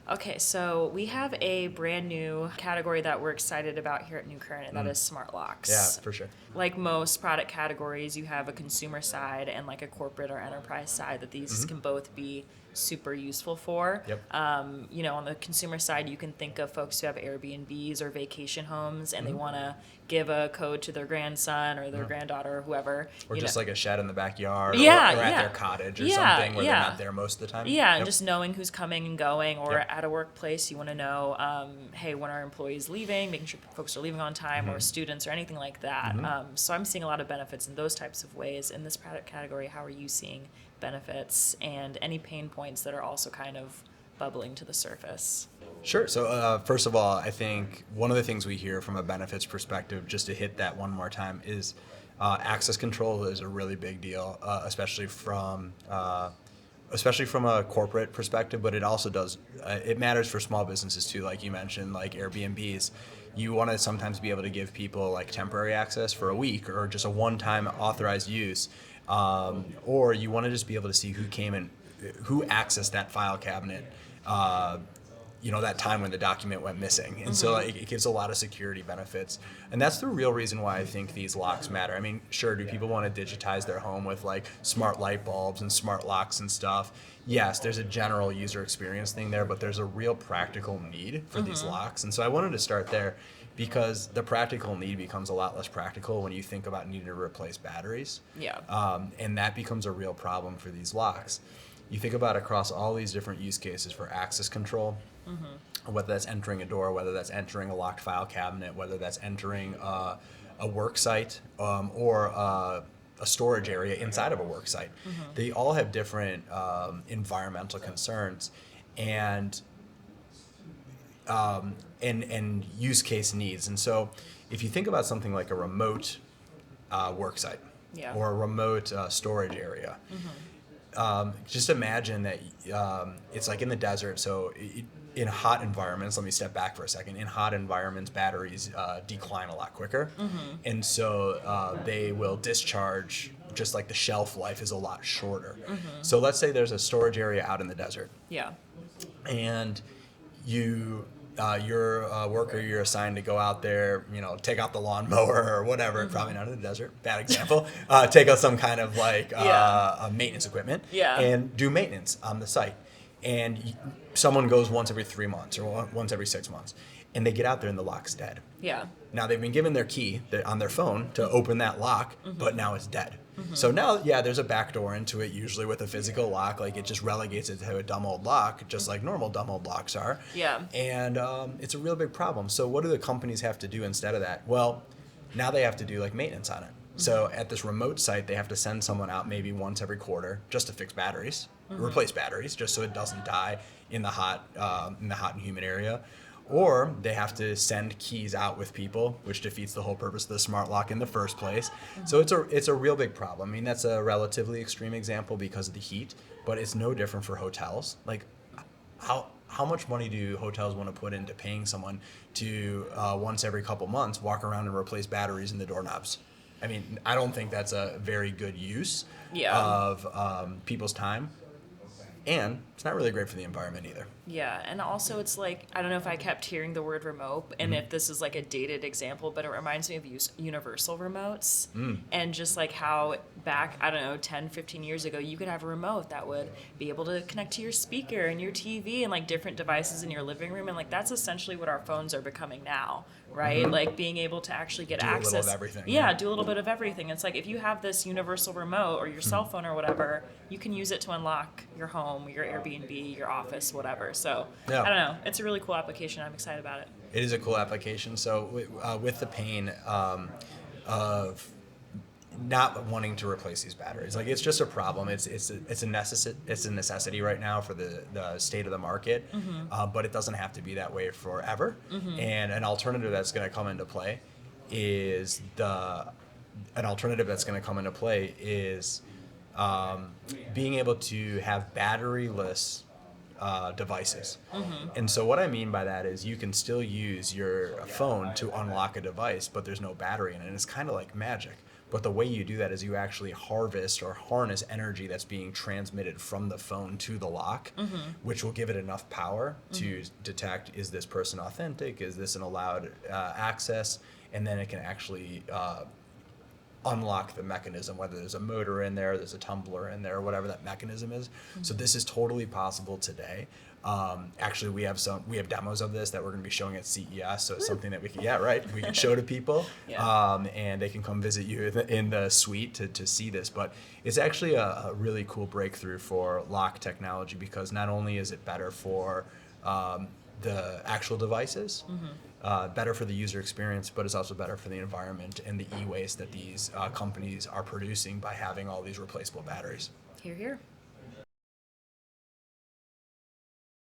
Okay, so we have a brand new category that we're excited about here at New Current, and that is smart locks. Yeah, for sure. Like most product categories, you have a consumer side and like a corporate or enterprise side that these can both be super useful for. Yep. On the consumer side, you can think of folks who have Airbnbs or vacation homes, and they want to give a code to their grandson or their granddaughter or whoever. Or just like a shed in the backyard, Yeah, or at yeah. their cottage or Yeah, something where yeah. they're not there most of the time. Yeah, and Yep. just knowing who's coming and going, or Yep. at a workplace, you want to know, hey, when are employees leaving, making sure folks are leaving on time, or students, or anything like that. So I'm seeing a lot of benefits in those types of ways. In this product category, how are you seeing benefits and any pain points that are also kind of bubbling to the surface? Sure. So first of all, I think one of the things we hear from a benefits perspective, just to hit that one more time, is access control is a really big deal, especially from a corporate perspective. But it also does it matters for small businesses too, like you mentioned, like Airbnbs. You want to sometimes be able to give people like temporary access for a week or just a one-time authorized use, or you want to just be able to see who came and who accessed that file cabinet. That time when the document went missing. And so it gives a lot of security benefits. And that's the real reason why I think these locks matter. I mean, sure, do people want to digitize their home with like smart light bulbs and smart locks and stuff? Yes, there's a general user experience thing there, but there's a real practical need for these locks. And so I wanted to start there because the practical need becomes a lot less practical when you think about needing to replace batteries. Yeah. And that becomes a real problem for these locks. You think about across all these different use cases for access control, whether that's entering a door, whether that's entering a locked file cabinet, whether that's entering a work site or a storage area inside of a work site. They all have different environmental concerns and use case needs. And so if you think about something like a remote work site or a remote storage area, just imagine that it's like in the desert. So in hot environments, let me step back for a second. In hot environments, batteries decline a lot quicker. And so they will discharge, just like the shelf life is a lot shorter. So let's say there's a storage area out in the desert. Yeah. And you're a worker, you're assigned to go out there, take out the lawnmower or whatever, probably not in the desert, bad example, take out some kind of like maintenance equipment and do maintenance on the site. And someone goes once every 3 months or once every 6 months, and they get out there and the lock's dead. Yeah. Now they've been given their key on their phone to open that lock, but now it's dead. So now, there's a back door into it, usually with a physical lock. Like it just relegates it to a dumb old lock, just like normal dumb old locks are. Yeah. And it's a real big problem. So what do the companies have to do instead of that? Well, now they have to do like maintenance on it. So at this remote site, they have to send someone out maybe once every quarter just to fix batteries, replace batteries, just so it doesn't die in the hot and humid area. Or they have to send keys out with people, which defeats the whole purpose of the smart lock in the first place. So it's a real big problem. I mean, that's a relatively extreme example because of the heat, but it's no different for hotels. Like, how much money do hotels want to put into paying someone to once every couple months walk around and replace batteries in the doorknobs? I mean, I don't think that's a very good use of people's time. And it's not really great for the environment either. Yeah, and also it's like, I don't know if I kept hearing the word remote, and if this is like a dated example, but it reminds me of universal remotes. And just like how back, 10, 15 years ago, you could have a remote that would be able to connect to your speaker and your TV and like different devices in your living room. And like that's essentially what our phones are becoming now, right? Like being able to actually get access. Do a little of everything. Yeah, do a little bit of everything. It's like if you have this universal remote or your cell phone or whatever, you can use it to unlock your home, your Airbnb, your office, whatever. So I don't know. It's a really cool application. I'm excited about it. It is a cool application. So with the pain of not wanting to replace these batteries, like it's just a problem. It's a necessity right now for the state of the market, but it doesn't have to be that way forever. And an alternative that's going to come into play is being able to have batteryless devices. And so what I mean by that is you can still use your phone to unlock a device, but there's no battery in it. And it's kind of like magic. But the way you do that is you actually harvest or harness energy that's being transmitted from the phone to the lock, which will give it enough power to detect, is this person authentic? Is this an allowed access? And then it can actually unlock the mechanism, whether there's a motor in there, there's a tumbler in there, whatever that mechanism is. So this is totally possible today. Actually, we have demos of this that we're going to be showing at CES. So it's something that we can show to people, and they can come visit you in the suite to see this. But it's actually a really cool breakthrough for lock technology, because not only is it better for the actual devices, better for the user experience, but it's also better for the environment and the e-waste that these companies are producing by having all these replaceable batteries. Here, here.